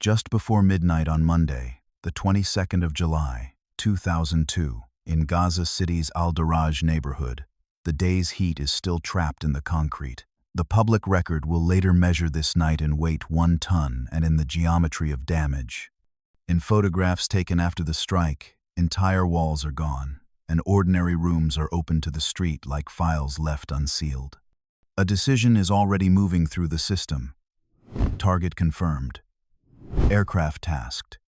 Just before midnight on Monday, the 22nd of July, 2002, in Gaza City's Al-Daraj neighborhood, the day's heat is still trapped in the concrete. The public record will later measure this night in weight 1 ton and in the geometry of damage. In photographs taken after the strike, entire walls are gone, and ordinary rooms are open to the street like files left unsealed. A decision is already moving through the system. Target confirmed. Aircraft tasked.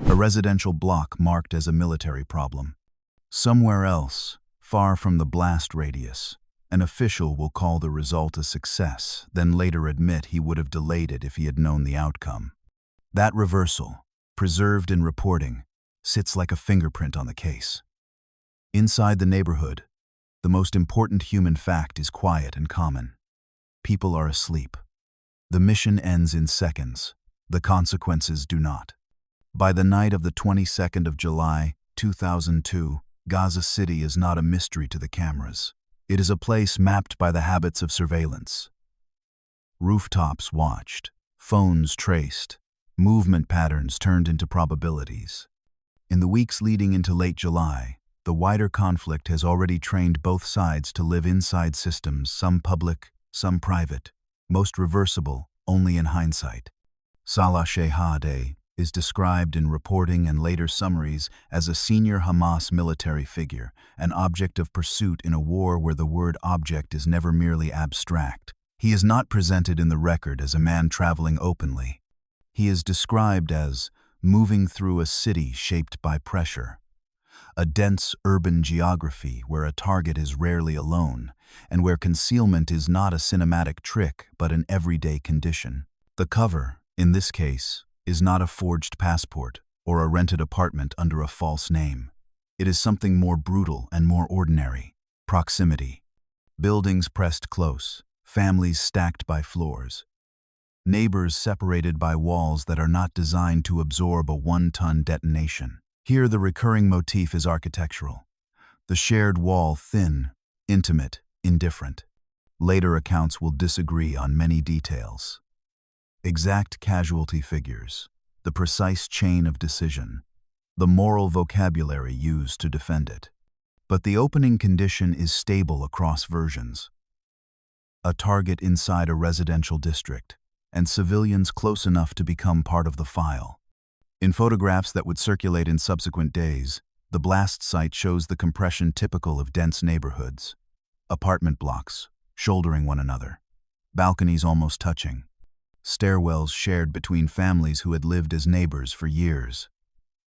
A residential block marked as a military problem. Somewhere else, far from the blast radius, an official will call the result a success, then later admit he would have delayed it if he had known the outcome. That reversal, preserved in reporting, sits like a fingerprint on the case. Inside the neighborhood, the most important human fact is quiet and common. People are asleep. The mission ends in seconds. The consequences do not. By the night of the 22nd of July, 2002, Gaza City is not a mystery to the cameras. It is a place mapped by the habits of surveillance. Rooftops watched, phones traced, movement patterns turned into probabilities. In the weeks leading into late July, the wider conflict has already trained both sides to live inside systems, some public, some private, most reversible only in hindsight. Salah Shehadeh is described in reporting and later summaries as a senior Hamas military figure, an object of pursuit in a war where the word object is never merely abstract. He is not presented in the record as a man traveling openly. He is described as moving through a city shaped by pressure, a dense urban geography where a target is rarely alone, and where concealment is not a cinematic trick but an everyday condition. The cover, in this case, is not a forged passport or a rented apartment under a false name. It is something more brutal and more ordinary: proximity. Buildings pressed close, families stacked by floors, neighbors separated by walls that are not designed to absorb a 1-ton detonation. Here the recurring motif is architectural. The shared wall thin, intimate, indifferent. Later accounts will disagree on many details. Exact casualty figures, the precise chain of decision, the moral vocabulary used to defend it. But the opening condition is stable across versions. A target inside a residential district, and civilians close enough to become part of the file. In photographs that would circulate in subsequent days, the blast site shows the compression typical of dense neighborhoods. Apartment blocks, shouldering one another, balconies almost touching, stairwells shared between families who had lived as neighbors for years.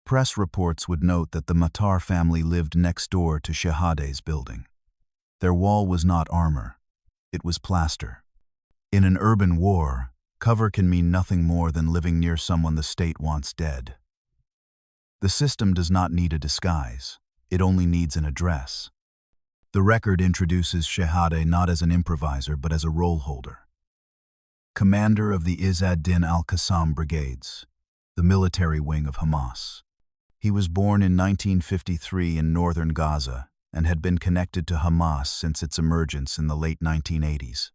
Press reports would note that the Matar family lived next door to Shehadeh's building. Their wall was not armor, it was plaster. In an urban war, cover can mean nothing more than living near someone the state wants dead. The system does not need a disguise, it only needs an address. The record introduces Shehadeh not as an improviser but as a role holder. Commander of the Izz ad-Din al-Qassam brigades, the military wing of Hamas. He was born in 1953 in northern Gaza and had been connected to Hamas since its emergence in the late 1980s.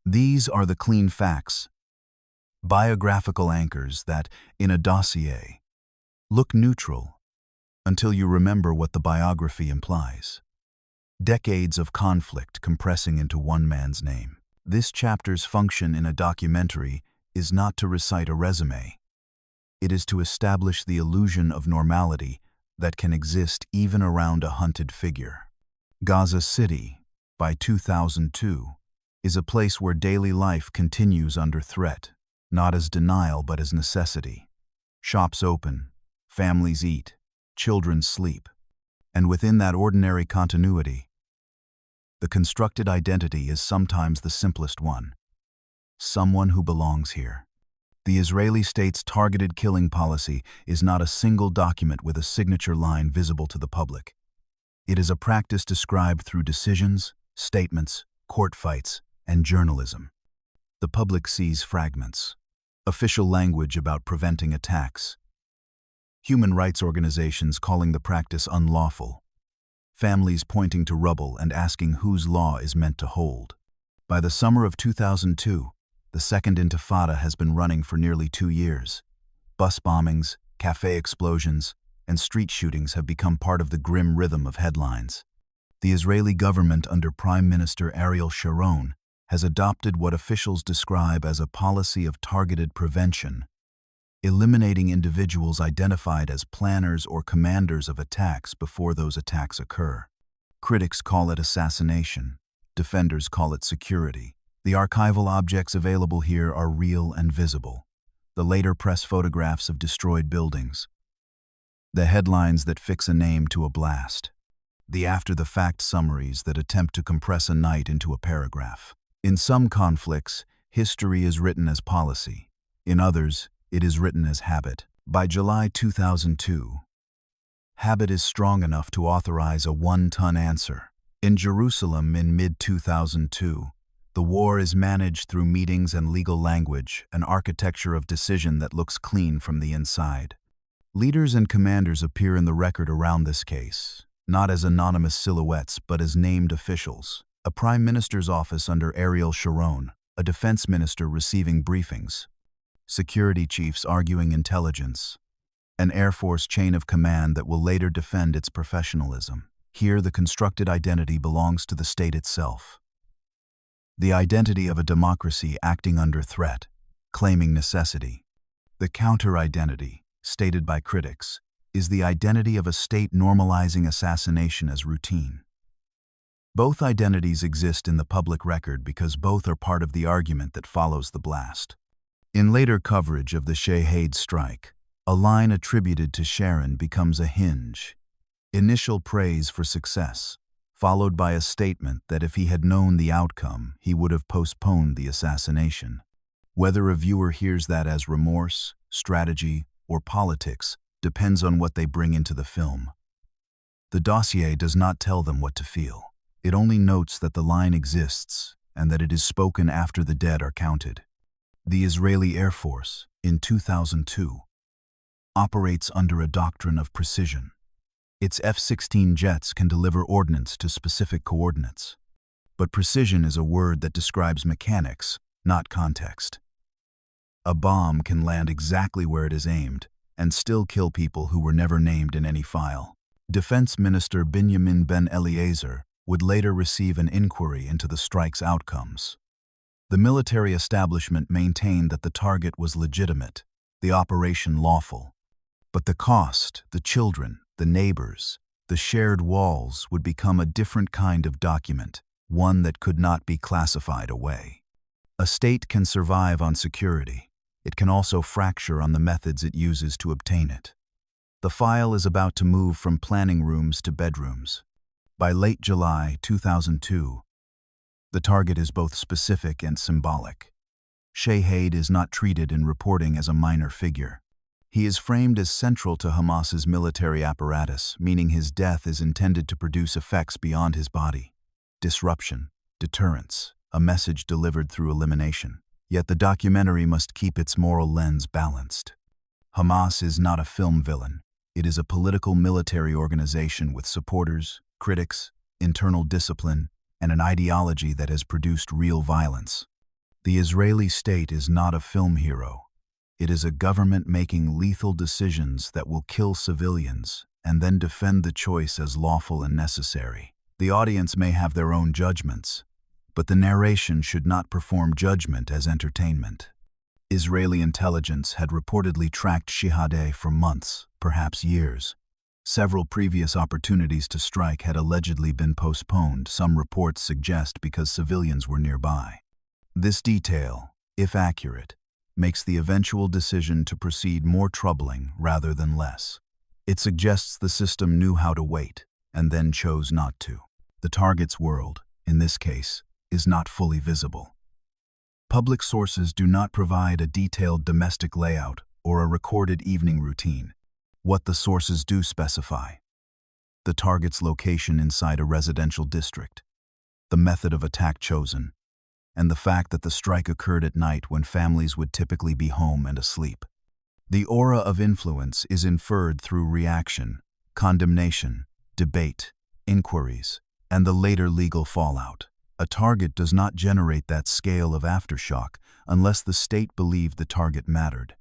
These are the clean facts, biographical anchors that, in a dossier, look neutral until you remember what the biography implies. Decades of conflict compressing into one man's name. This chapter's function in a documentary is not to recite a resume. It is to establish the illusion of normality that can exist even around a hunted figure. Gaza City, by 2002, is a place where daily life continues under threat, not as denial but as necessity. Shops open, families eat, children sleep, and within that ordinary continuity, the constructed identity is sometimes the simplest one: someone who belongs here. The Israeli state's targeted killing policy is not a single document with a signature line visible to the public. It is a practice described through decisions, statements, court fights, and journalism. The public sees fragments, official language about preventing attacks, human rights organizations calling the practice unlawful, families pointing to rubble and asking whose law is meant to hold. By the summer of 2002, the Second Intifada has been running for nearly 2 years. Bus bombings, cafe explosions, and street shootings have become part of the grim rhythm of headlines. The Israeli government under Prime Minister Ariel Sharon has adopted what officials describe as a policy of targeted prevention, eliminating individuals identified as planners or commanders of attacks before those attacks occur. Critics call it assassination. Defenders call it security. The archival objects available here are real and visible. The later press photographs of destroyed buildings. The headlines that fix a name to a blast. The after-the-fact summaries that attempt to compress a night into a paragraph. In some conflicts, history is written as policy. In others, it is written as habit. By July 2002, habit is strong enough to authorize a one-ton answer. In Jerusalem in mid-2002, the war is managed through meetings and legal language, an architecture of decision that looks clean from the inside. Leaders and commanders appear in the record around this case, not as anonymous silhouettes but as named officials. A prime minister's office under Ariel Sharon, a defense minister receiving briefings, security chiefs arguing intelligence, an Air Force chain of command that will later defend its professionalism. Here, the constructed identity belongs to the state itself. The identity of a democracy acting under threat, claiming necessity. The counter-identity, stated by critics, is the identity of a state normalizing assassination as routine. Both identities exist in the public record because both are part of the argument that follows the blast. In later coverage of the Shahed strike, a line attributed to Sharon becomes a hinge. Initial praise for success, followed by a statement that if he had known the outcome, he would have postponed the assassination. Whether a viewer hears that as remorse, strategy, or politics depends on what they bring into the film. The dossier does not tell them what to feel. It only notes that the line exists and that it is spoken after the dead are counted. The Israeli Air Force, in 2002, operates under a doctrine of precision. Its F-16 jets can deliver ordnance to specific coordinates. But precision is a word that describes mechanics, not context. A bomb can land exactly where it is aimed and still kill people who were never named in any file. Defense Minister Benjamin Ben-Eliezer would later receive an inquiry into the strike's outcomes. The military establishment maintained that the target was legitimate, the operation lawful. But the cost, the children, the neighbors, the shared walls would become a different kind of document, one that could not be classified away. A state can survive on security. It can also fracture on the methods it uses to obtain it. The file is about to move from planning rooms to bedrooms. By late July 2002, the target is both specific and symbolic. Shahed is not treated in reporting as a minor figure. He is framed as central to Hamas's military apparatus, meaning his death is intended to produce effects beyond his body. Disruption, deterrence, a message delivered through elimination. Yet the documentary must keep its moral lens balanced. Hamas is not a film villain. It is a political military organization with supporters, critics, internal discipline, and an ideology that has produced real violence. The Israeli state is not a film hero. It is a government making lethal decisions that will kill civilians and then defend the choice as lawful and necessary. The audience may have their own judgments, but the narration should not perform judgment as entertainment. Israeli intelligence had reportedly tracked Shahed for months, perhaps years. Several previous opportunities to strike had allegedly been postponed, some reports suggest because civilians were nearby. This detail, if accurate, makes the eventual decision to proceed more troubling rather than less. It suggests the system knew how to wait and then chose not to. The target's world, in this case, is not fully visible. Public sources do not provide a detailed domestic layout or a recorded evening routine. What the sources do specify: the target's location inside a residential district, the method of attack chosen, and the fact that the strike occurred at night when families would typically be home and asleep. The aura of influence is inferred through reaction, condemnation, debate, inquiries, and the later legal fallout. A target does not generate that scale of aftershock unless the state believed the target mattered.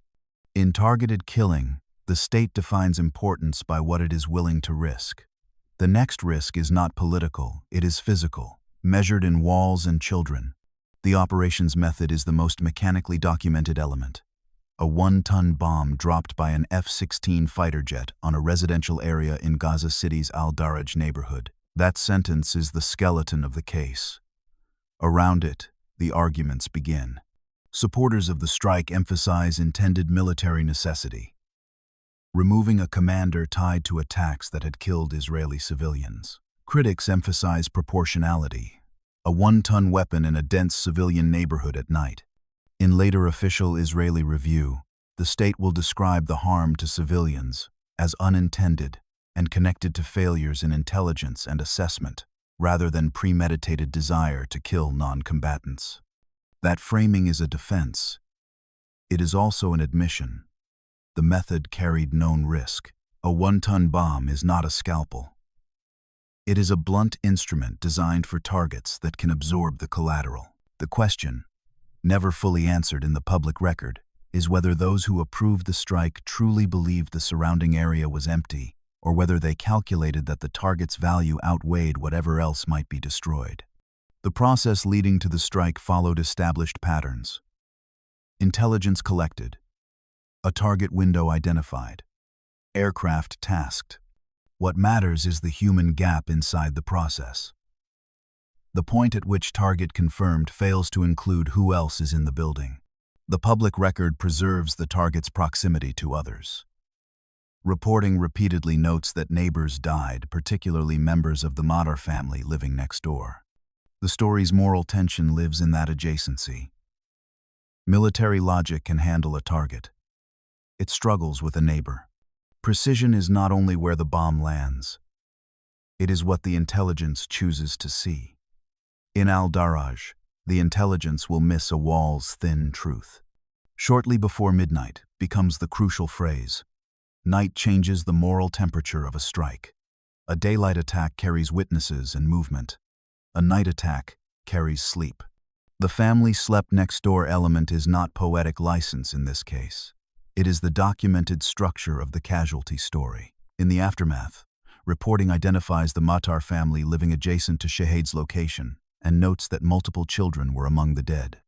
In targeted killing, the state defines importance by what it is willing to risk. The next risk is not political, it is physical, measured in walls and children. The operations method is the most mechanically documented element. A 1-ton bomb dropped by an F-16 fighter jet on a residential area in Gaza City's Al-Daraj neighborhood. That sentence is the skeleton of the case. Around it, the arguments begin. Supporters of the strike emphasize intended military necessity, removing a commander tied to attacks that had killed Israeli civilians. Critics emphasize proportionality, a 1-ton weapon in a dense civilian neighborhood at night. In later official Israeli review, the state will describe the harm to civilians as unintended and connected to failures in intelligence and assessment, rather than premeditated desire to kill non-combatants. That framing is a defense. It is also an admission. The method carried known risk. A 1-ton bomb is not a scalpel. It is a blunt instrument designed for targets that can absorb the collateral. The question, never fully answered in the public record, is whether those who approved the strike truly believed the surrounding area was empty, or whether they calculated that the target's value outweighed whatever else might be destroyed. The process leading to the strike followed established patterns. Intelligence collected. A target window identified. Aircraft tasked. What matters is the human gap inside the process. The point at which target confirmed fails to include who else is in the building. The public record preserves the target's proximity to others. Reporting repeatedly notes that neighbors died, particularly members of the Mossad family living next door. The story's moral tension lives in that adjacency. Military logic can handle a target. It struggles with a neighbor. Precision is not only where the bomb lands. It is what the intelligence chooses to see. In Al-Daraj, the intelligence will miss a wall's thin truth. Shortly before midnight becomes the crucial phrase. Night changes the moral temperature of a strike. A daylight attack carries witnesses and movement. A night attack carries sleep. The family slept next door element is not poetic license in this case. It is the documented structure of the casualty story. In the aftermath, reporting identifies the Mossad family living adjacent to Shahid's location and notes that multiple children were among the dead.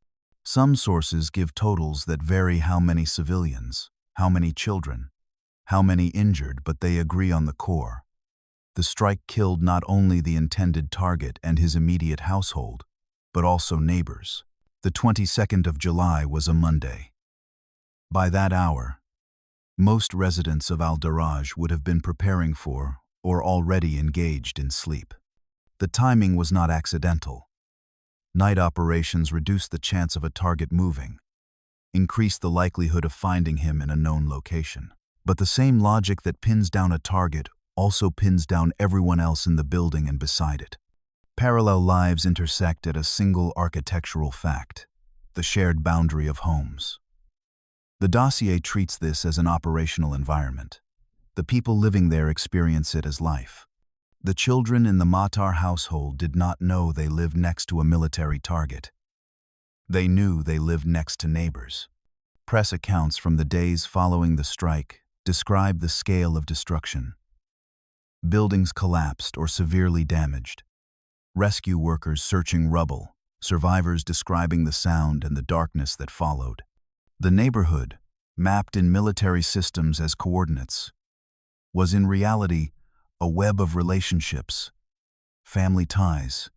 Some sources give totals that vary: how many civilians, how many children, how many injured, but they agree on the core. The strike killed not only the intended target and his immediate household, but also neighbors. The 22nd of July was a Monday. By that hour, most residents of Al-Daraj would have been preparing for or already engaged in sleep. The timing was not accidental. Night operations reduced the chance of a target moving, increased the likelihood of finding him in a known location. But the same logic that pins down a target also pins down everyone else in the building and beside it. Parallel lives intersect at a single architectural fact: the shared boundary of homes. The dossier treats this as an operational environment. The people living there experience it as life. The children in the Mossad household did not know they lived next to a military target. They knew they lived next to neighbors. Press accounts from the days following the strike describe the scale of destruction. Buildings collapsed or severely damaged. Rescue workers searching rubble, survivors describing the sound and the darkness that followed. The neighborhood, mapped in military systems as coordinates, was in reality a web of relationships, family ties,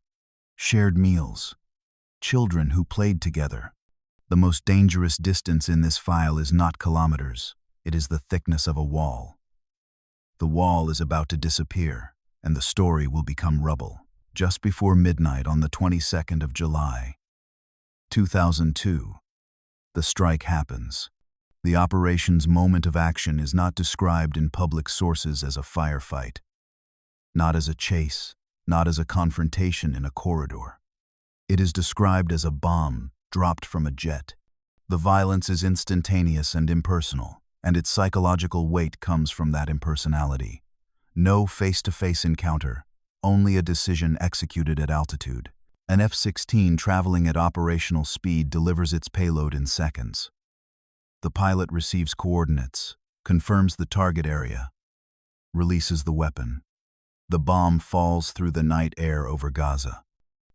shared meals, children who played together. The most dangerous distance in this file is not kilometers, it is the thickness of a wall. The wall is about to disappear, and the story will become rubble. Just before midnight on the 22nd of July, 2002, the strike happens. The operation's moment of action is not described in public sources as a firefight, not as a chase, not as a confrontation in a corridor. It is described as a bomb dropped from a jet. The violence is instantaneous and impersonal, and its psychological weight comes from that impersonality. No face-to-face encounter, only a decision executed at altitude. An F-16 traveling at operational speed delivers its payload in seconds. The pilot receives coordinates, confirms the target area, releases the weapon. The bomb falls through the night air over Gaza.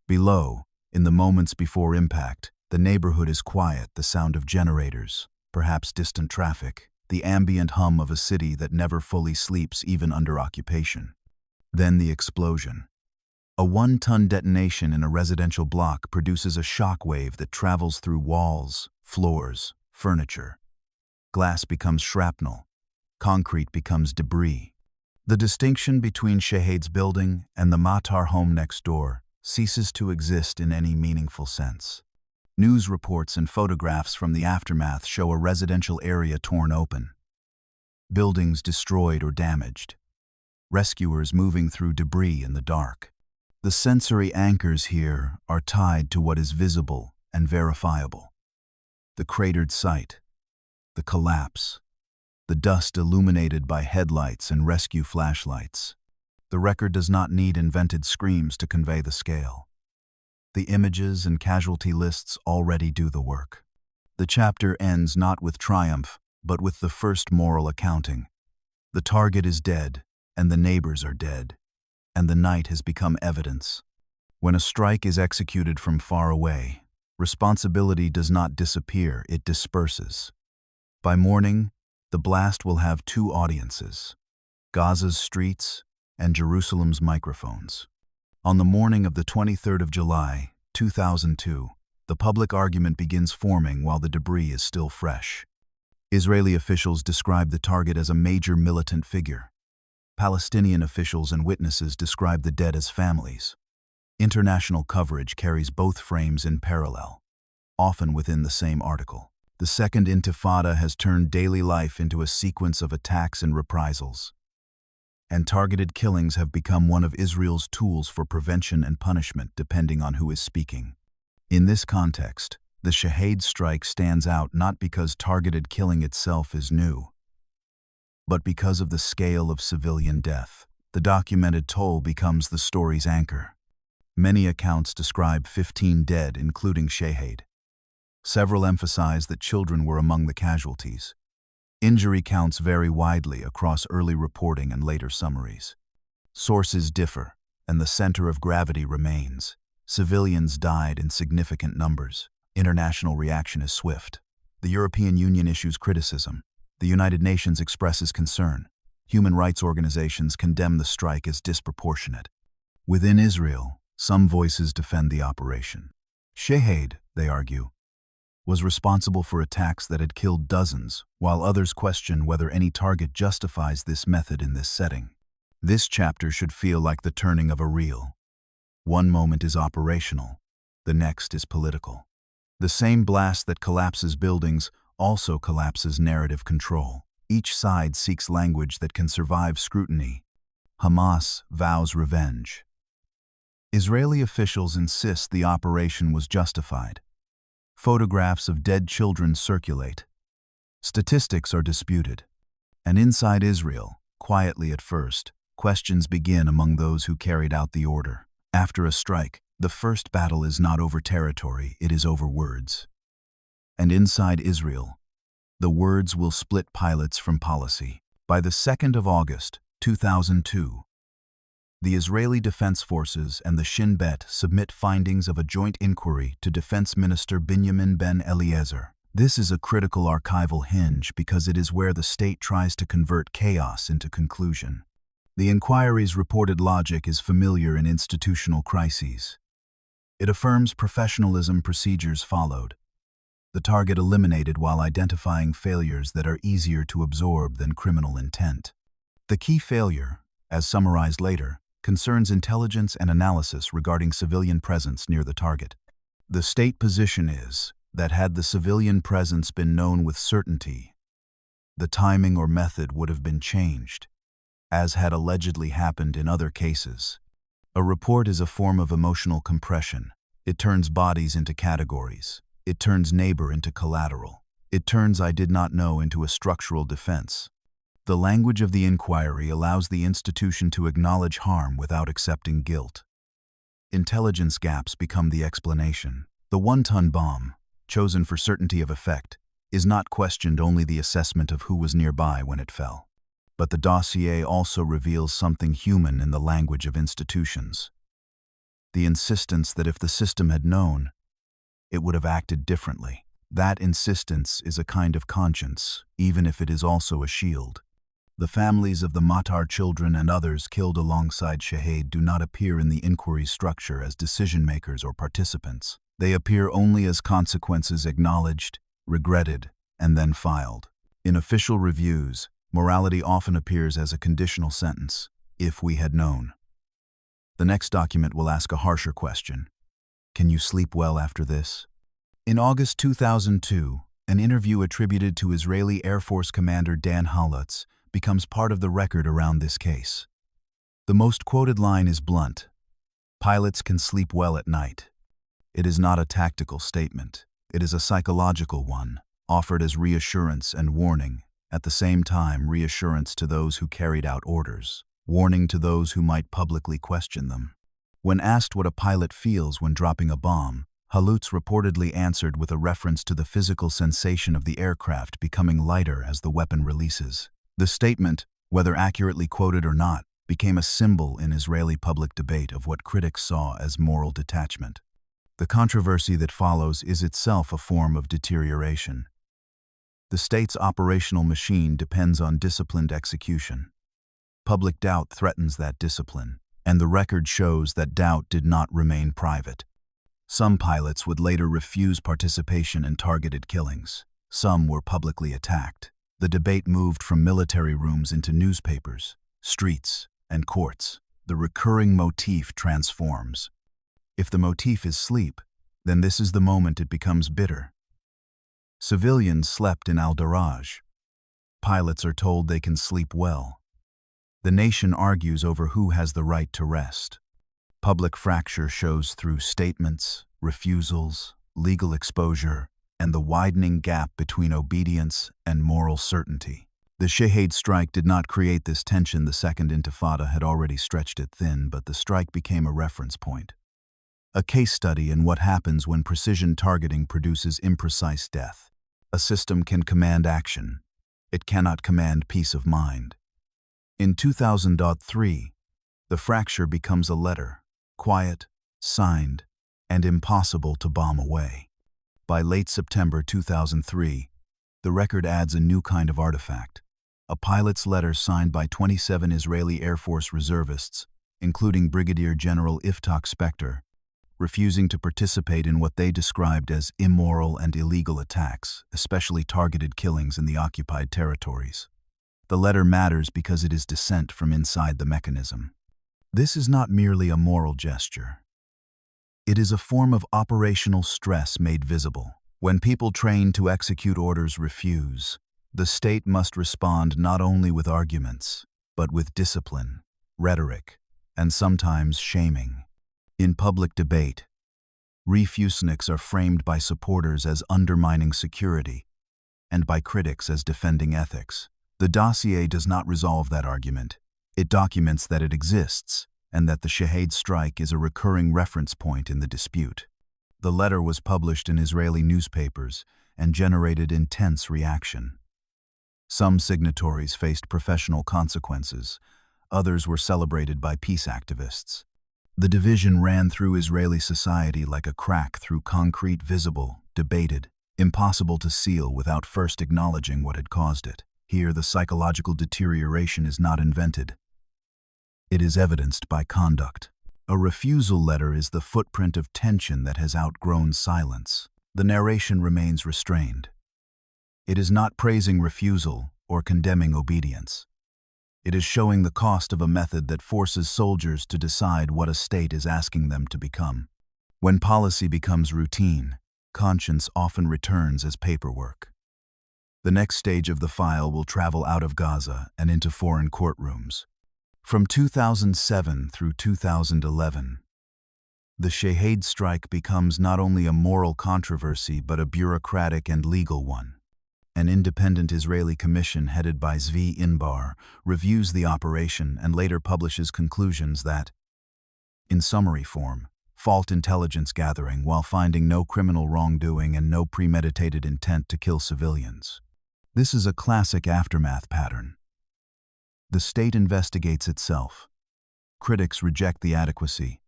Below, in the moments before impact, the neighborhood is quiet, the sound of generators, perhaps distant traffic, the ambient hum of a city that never fully sleeps even under occupation. Then the explosion. A 1-ton detonation in a residential block produces a shock wave that travels through walls, floors, furniture. Glass becomes shrapnel. Concrete becomes debris. The distinction between Shahed's building and the Matar home next door ceases to exist in any meaningful sense. News reports and photographs from the aftermath show a residential area torn open, buildings destroyed or damaged, rescuers moving through debris in the dark. The sensory anchors here are tied to what is visible and verifiable. The cratered site, the collapse, the dust illuminated by headlights and rescue flashlights. The record does not need invented screams to convey the scale. The images and casualty lists already do the work. The chapter ends not with triumph, but with the first moral accounting. The target is dead, and the neighbors are dead, and the night has become evidence. When a strike is executed from far away, responsibility does not disappear, it disperses. By morning, the blast will have two audiences: Gaza's streets and Jerusalem's microphones. On the morning of the 23rd of July, 2002, the public argument begins forming while the debris is still fresh. Israeli officials describe the target as a major militant figure. Palestinian officials and witnesses describe the dead as families. International coverage carries both frames in parallel, often within the same article. The Second Intifada has turned daily life into a sequence of attacks and reprisals, and targeted killings have become one of Israel's tools for prevention and punishment depending on who is speaking. In this context, the Shahed strike stands out not because targeted killing itself is new, but because of the scale of civilian death. The documented toll becomes the story's anchor. Many accounts describe 15 dead, including Shahed. Several emphasize that children were among the casualties. Injury counts vary widely across early reporting and later summaries. Sources differ, and the center of gravity remains. Civilians died in significant numbers. International reaction is swift. The European Union issues criticism. The United Nations expresses concern. Human rights organizations condemn the strike as disproportionate. Within Israel, some voices defend the operation. Shahed, they argue, was responsible for attacks that had killed dozens, while others question whether any target justifies this method in this setting. This chapter should feel like the turning of a reel. One moment is operational, the next is political. The same blast that collapses buildings also collapses narrative control. Each side seeks language that can survive scrutiny. Hamas vows revenge. Israeli officials insist the operation was justified. Photographs of dead children circulate. Statistics are disputed. And inside Israel, quietly at first, questions begin among those who carried out the order. After a strike, the first battle is not over territory, it is over words. And inside Israel, the words will split pilots from policy. By the 2nd of August, 2002, the Israeli Defense Forces and the Shin Bet submit findings of a joint inquiry to Defense Minister Binyamin Ben-Eliezer. This is a critical archival hinge because it is where the state tries to convert chaos into conclusion. The inquiry's reported logic is familiar in institutional crises. It affirms professionalism procedures followed, the target eliminated while identifying failures that are easier to absorb than criminal intent. The key failure, as summarized later, concerns intelligence and analysis regarding civilian presence near the target. The state position is that had the civilian presence been known with certainty, the timing or method would have been changed, as had allegedly happened in other cases. A report is a form of emotional compression. It turns bodies into categories. It turns neighbor into collateral. It turns I did not know into a structural defense. The language of the inquiry allows the institution to acknowledge harm without accepting guilt. Intelligence gaps become the explanation. The 1-ton bomb, chosen for certainty of effect, is not questioned only the assessment of who was nearby when it fell. But the dossier also reveals something human in the language of institutions. The insistence that if the system had known, it would have acted differently. That insistence is a kind of conscience, even if it is also a shield. The families of the Matar children and others killed alongside Shahed do not appear in the inquiry structure as decision-makers or participants. They appear only as consequences acknowledged, regretted, and then filed. In official reviews, morality often appears as a conditional sentence, if we had known. The next document will ask a harsher question. Can you sleep well after this? In August 2002, an interview attributed to Israeli Air Force Commander Dan Halutz becomes part of the record around this case. The most quoted line is blunt: "Pilots can sleep well at night." It is not a tactical statement. It is a psychological one, offered as reassurance and warning, at the same time reassurance to those who carried out orders, warning to those who might publicly question them. When asked what a pilot feels when dropping a bomb, Halutz reportedly answered with a reference to the physical sensation of the aircraft becoming lighter as the weapon releases. The statement, whether accurately quoted or not, became a symbol in Israeli public debate of what critics saw as moral detachment. The controversy that follows is itself a form of deterioration. The state's operational machine depends on disciplined execution. Public doubt threatens that discipline, and the record shows that doubt did not remain private. Some pilots would later refuse participation in targeted killings. Some were publicly attacked. The debate moved from military rooms into newspapers, streets, and courts. The recurring motif transforms. If the motif is sleep, then this is the moment it becomes bitter. Civilians slept in Al-Daraj. Pilots are told they can sleep well. The nation argues over who has the right to rest. Public fracture shows through statements, refusals, legal exposure, and the widening gap between obedience and moral certainty. The Shahed strike did not create this tension. The Second Intifada had already stretched it thin, but the strike became a reference point. A case study in what happens when precision targeting produces imprecise death. A system can command action. It cannot command peace of mind. In 2003, the fracture becomes a letter, quiet, signed, and impossible to bomb away. By late September 2003, the record adds a new kind of artifact, a pilot's letter signed by 27 Israeli Air Force reservists, including Brigadier General Iftach Spector, refusing to participate in what they described as immoral and illegal attacks, especially targeted killings in the occupied territories. The letter matters because it is dissent from inside the mechanism. This is not merely a moral gesture. It is a form of operational stress made visible. When people trained to execute orders refuse, the state must respond not only with arguments, but with discipline, rhetoric, and sometimes shaming. In public debate, refuseniks are framed by supporters as undermining security and by critics as defending ethics. The dossier does not resolve that argument. It documents that it exists and that the Shahed strike is a recurring reference point in the dispute. The letter was published in Israeli newspapers and generated intense reaction. Some signatories faced professional consequences. Others were celebrated by peace activists. The division ran through Israeli society like a crack through concrete, visible, debated, impossible to seal without first acknowledging what had caused it. Here, the psychological deterioration is not invented. It is evidenced by conduct. A refusal letter is the footprint of tension that has outgrown silence. The narration remains restrained. It is not praising refusal or condemning obedience. It is showing the cost of a method that forces soldiers to decide what a state is asking them to become. When policy becomes routine, conscience often returns as paperwork. The next stage of the file will travel out of Gaza and into foreign courtrooms. From 2007 through 2011, the Shahed strike becomes not only a moral controversy but a bureaucratic and legal one. An independent Israeli commission headed by Zvi Inbar reviews the operation and later publishes conclusions that, in summary form, fault intelligence gathering while finding no criminal wrongdoing and no premeditated intent to kill civilians. This is a classic aftermath pattern. The state investigates itself. Critics reject the adequacy.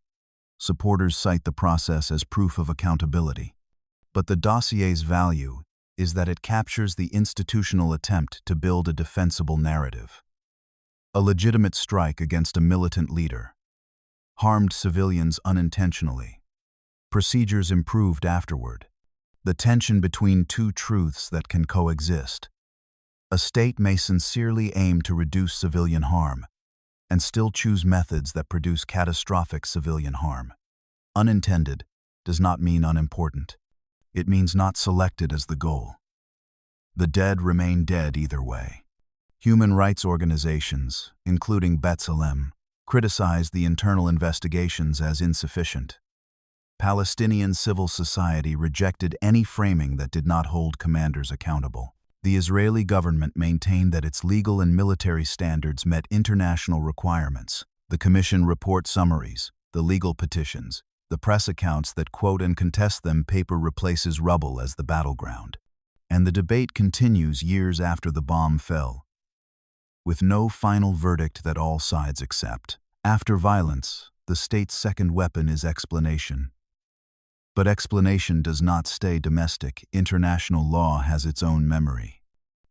Supporters cite the process as proof of accountability. But the dossier's value is that it captures the institutional attempt to build a defensible narrative. A legitimate strike against a militant leader harmed civilians unintentionally. Procedures improved afterward. The tension between two truths that can coexist. A state may sincerely aim to reduce civilian harm and still choose methods that produce catastrophic civilian harm. Unintended does not mean unimportant. It means not selected as the goal. The dead remain dead either way. Human rights organizations, including B'Tselem, criticize the internal investigations as insufficient. Palestinian civil society rejected any framing that did not hold commanders accountable. The Israeli government maintained that its legal and military standards met international requirements. The commission report summaries, the legal petitions, the press accounts that quote and contest them paper replaces rubble as the battleground. And the debate continues years after the bomb fell, with no final verdict that all sides accept. After violence, the state's second weapon is explanation. But explanation does not stay domestic. International law has its own memory.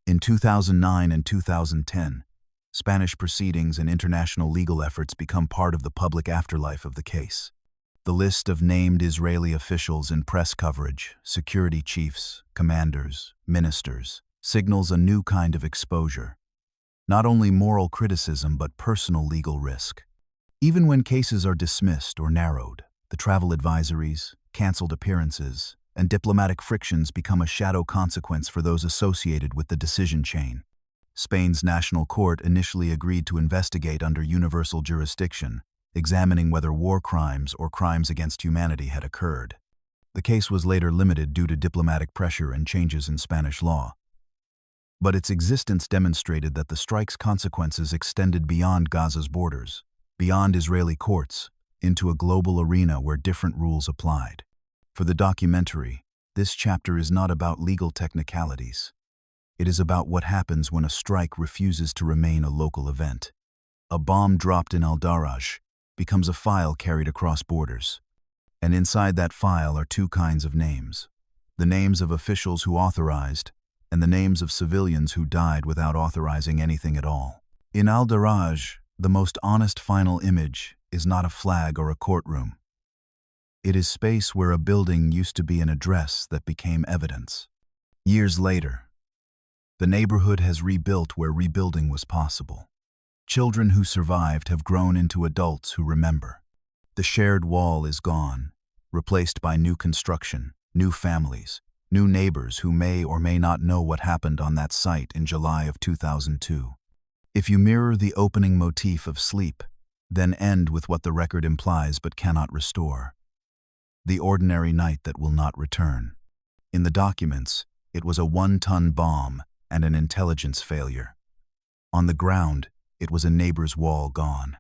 In 2009 and 2010, Spanish proceedings and international legal efforts become part of the public afterlife of the case. The list of named Israeli officials in press coverage, security chiefs, commanders, ministers, signals a new kind of exposure. Not only moral criticism but personal legal risk. Even when cases are dismissed or narrowed, the travel advisories, canceled appearances, and diplomatic frictions become a shadow consequence for those associated with the decision chain. Spain's national court initially agreed to investigate under universal jurisdiction, examining whether war crimes or crimes against humanity had occurred. The case was later limited due to diplomatic pressure and changes in Spanish law. But its existence demonstrated that the strike's consequences extended beyond Gaza's borders, beyond Israeli courts, into a global arena where different rules applied. For the documentary, this chapter is not about legal technicalities. It is about what happens when a strike refuses to remain a local event. A bomb dropped in Al-Daraj becomes a file carried across borders. And inside that file are two kinds of names. The names of officials who authorized, and the names of civilians who died without authorizing anything at all. In Al-Daraj, the most honest final image is not a flag or a courtroom. It is space where a building used to be an address that became evidence. Years later, the neighborhood has rebuilt where rebuilding was possible. Children who survived have grown into adults who remember. The shared wall is gone, replaced by new construction, new families, new neighbors who may or may not know what happened on that site in July of 2002. If you mirror the opening motif of sleep, then end with what the record implies but cannot restore. The ordinary night that will not return. In the documents, it was a 1-ton bomb and an intelligence failure. On the ground, it was a neighbor's wall gone.